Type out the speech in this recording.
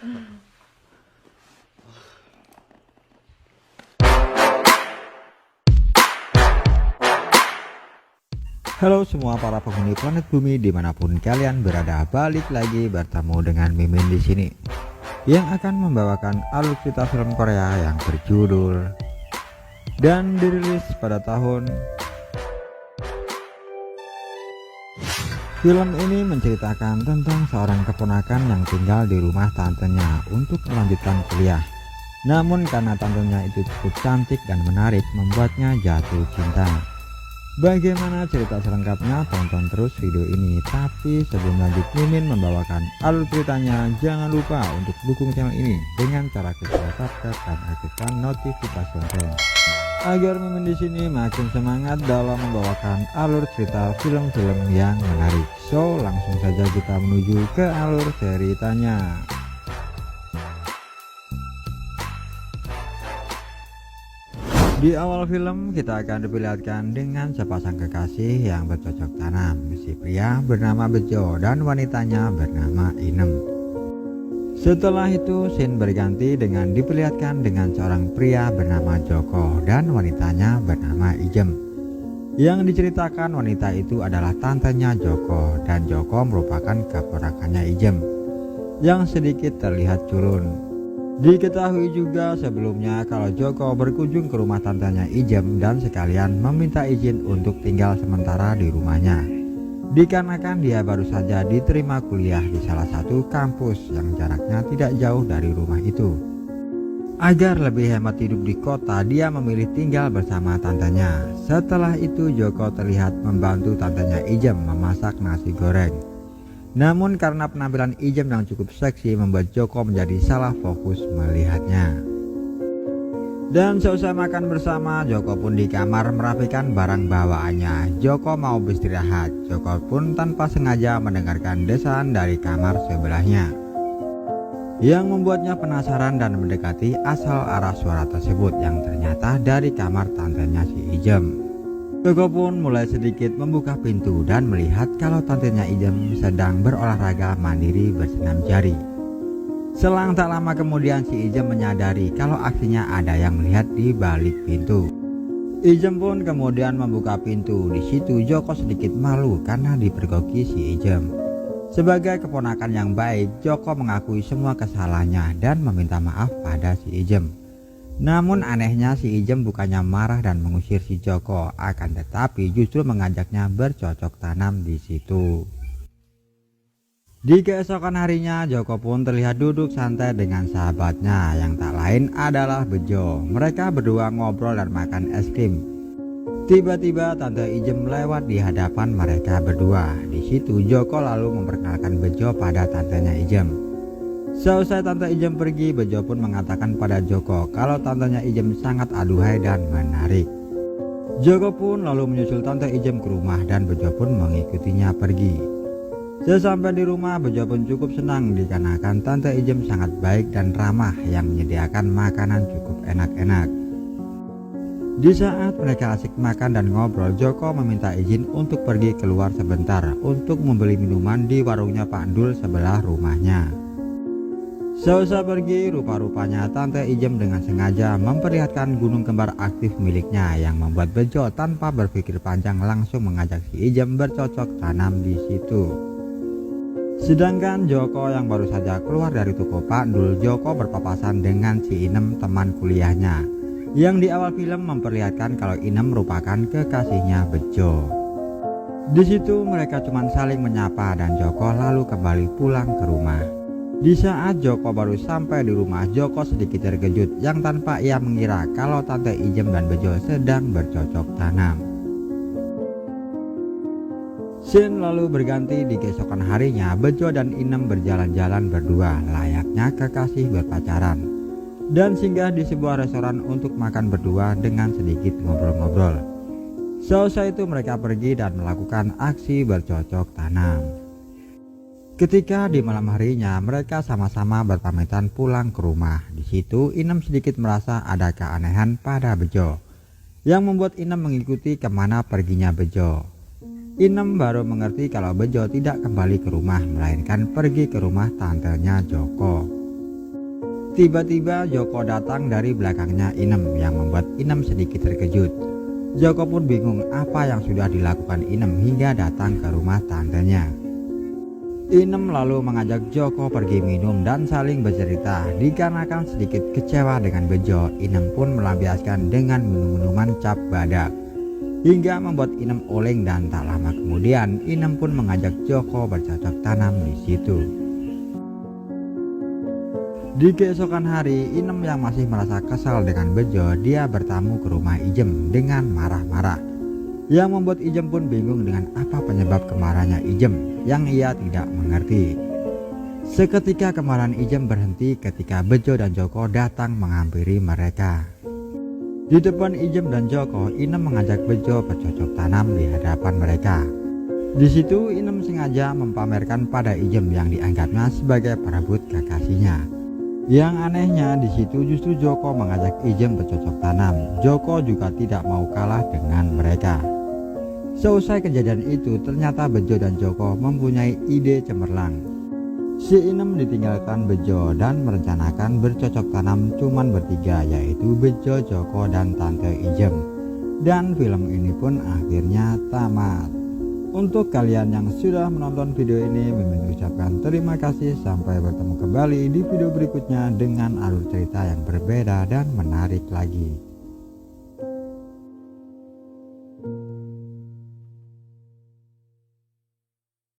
Halo semua para penghuni planet bumi dimanapun kalian berada, balik lagi bertemu dengan Mimin di sini yang akan membawakan alur cerita film Korea yang berjudul dan dirilis pada tahun. Film ini menceritakan tentang seorang keponakan yang tinggal di rumah tantenya untuk melanjutkan kuliah. Namun karena tantenya itu cukup cantik dan menarik membuatnya jatuh cinta. Bagaimana cerita selengkapnya? Tonton terus video ini. Tapi sebelum lanjut, Mimin membawakan alur ceritanya. Jangan lupa untuk dukung channel ini dengan cara klik subscribe dan aktifkan notifikasi lonceng agar Mimin di sini makin semangat dalam membawakan alur cerita film-film yang menarik. So langsung saja kita menuju ke alur ceritanya. Di awal film kita akan diperlihatkan dengan sepasang kekasih yang bercocok tanam. Si pria bernama Bejo dan wanitanya bernama Inem. Setelah itu scene berganti dengan diperlihatkan dengan seorang pria bernama Joko dan wanitanya bernama Ijem. Yang diceritakan wanita itu adalah tantenya Joko dan Joko merupakan keponakannya Ijem yang sedikit terlihat culun. Diketahui juga sebelumnya kalau Joko berkunjung ke rumah tantenya Ijem dan sekalian meminta izin untuk tinggal sementara di rumahnya. Dikarenakan dia baru saja diterima kuliah di salah satu kampus yang jaraknya tidak jauh dari rumah itu. Agar lebih hemat hidup di kota, dia memilih tinggal bersama tantenya. Setelah itu Joko terlihat membantu tantenya Ijem memasak nasi goreng. Namun karena penampilan Ijem yang cukup seksi membuat Joko menjadi salah fokus melihatnya. Dan seusai makan bersama, Joko pun di kamar merapikan barang bawaannya. Joko mau beristirahat. Joko pun tanpa sengaja mendengarkan desaan dari kamar sebelahnya yang membuatnya penasaran dan mendekati asal arah suara tersebut yang ternyata dari kamar tantenya si Ijem. Joko pun mulai sedikit membuka pintu dan melihat kalau tantenya Ijem sedang berolahraga mandiri bersenam jari. Selang tak lama kemudian si Ijem menyadari kalau aksinya ada yang melihat di balik pintu. Ijem pun kemudian membuka pintu. Di situ Joko sedikit malu karena dipergoki si Ijem. Sebagai keponakan yang baik, Joko mengakui semua kesalahannya dan meminta maaf pada si Ijem. Namun anehnya si Ijem bukannya marah dan mengusir si Joko, akan tetapi justru mengajaknya bercocok tanam di situ. Di keesokan harinya Joko pun terlihat duduk santai dengan sahabatnya yang tak lain adalah Bejo. Mereka berdua ngobrol dan makan es krim. Tiba-tiba tante Ijem lewat di hadapan mereka berdua. Di situ Joko lalu memperkenalkan Bejo pada tantenya Ijem. Seusai tante Ijem pergi, Bejo pun mengatakan pada Joko kalau tantenya Ijem sangat aduhai dan menarik. Joko pun lalu menyusul tante Ijem ke rumah dan Bejo pun mengikutinya pergi. Sesampai di rumah, Bejo pun cukup senang dikarenakan tante Ijem sangat baik dan ramah yang menyediakan makanan cukup enak-enak. Di saat mereka asik makan dan ngobrol, Joko meminta izin untuk pergi keluar sebentar untuk membeli minuman di warungnya Pak Dul sebelah rumahnya. Seusai pergi, rupa-rupanya tante Ijem dengan sengaja memperlihatkan gunung kembar aktif miliknya yang membuat Bejo tanpa berpikir panjang langsung mengajak si Ijem bercocok tanam di situ. Sedangkan Joko yang baru saja keluar dari toko Pak Dul, Joko berpapasan dengan si Inem teman kuliahnya yang di awal film memperlihatkan kalau Inem merupakan kekasihnya Bejo. Di situ mereka cuma saling menyapa dan Joko lalu kembali pulang ke rumah. Di saat Joko baru sampai di rumah, Joko sedikit terkejut yang tanpa ia mengira kalau tante Ijem dan Bejo sedang bercocok tanam. Scene lalu berganti di keesokan harinya. Bejo dan Inem berjalan-jalan berdua layaknya kekasih berpacaran dan singgah di sebuah restoran untuk makan berdua dengan sedikit ngobrol-ngobrol. Seusai itu mereka pergi dan melakukan aksi bercocok tanam. Ketika di malam harinya mereka sama-sama berpamitan pulang ke rumah. Di situ Inem sedikit merasa ada keanehan pada Bejo yang membuat Inem mengikuti kemana perginya Bejo. Inem baru mengerti kalau Bejo tidak kembali ke rumah melainkan pergi ke rumah tantenya Joko. Tiba-tiba Joko datang dari belakangnya Inem yang membuat Inem sedikit terkejut. Joko pun bingung apa yang sudah dilakukan Inem hingga datang ke rumah tantenya. Inem lalu mengajak Joko pergi minum dan saling bercerita. Dikarenakan sedikit kecewa dengan Bejo, Inem pun melampiaskan dengan minum-minuman cap badak hingga membuat Inem oleng, dan tak lama kemudian Inem pun mengajak Joko bercocok tanam di situ. Di keesokan hari, Inem yang masih merasa kesal dengan Bejo, dia bertamu ke rumah Ijem dengan marah-marah, yang membuat Ijem pun bingung dengan apa penyebab kemarahannya Ijem yang ia tidak mengerti. Seketika kemarahan Ijem berhenti ketika Bejo dan Joko datang menghampiri mereka. Di depan Ijem dan Joko, Inem mengajak Bejo bercocok tanam di hadapan mereka. Di situ Inem sengaja mempamerkan pada Ijem yang dianggapnya sebagai perebut kekasihnya. Yang anehnya di situ justru Joko mengajak Ijem bercocok tanam. Joko juga tidak mau kalah dengan mereka. Seusai kejadian itu, ternyata Bejo dan Joko mempunyai ide cemerlang. Si Inem ditinggalkan Bejo dan merencanakan bercocok tanam cuman bertiga, yaitu Bejo, Joko, dan Tante Ijem. Dan film ini pun akhirnya tamat. Untuk kalian yang sudah menonton video ini, Mimin ucapkan terima kasih. Sampai bertemu kembali di video berikutnya dengan alur cerita yang berbeda dan menarik lagi.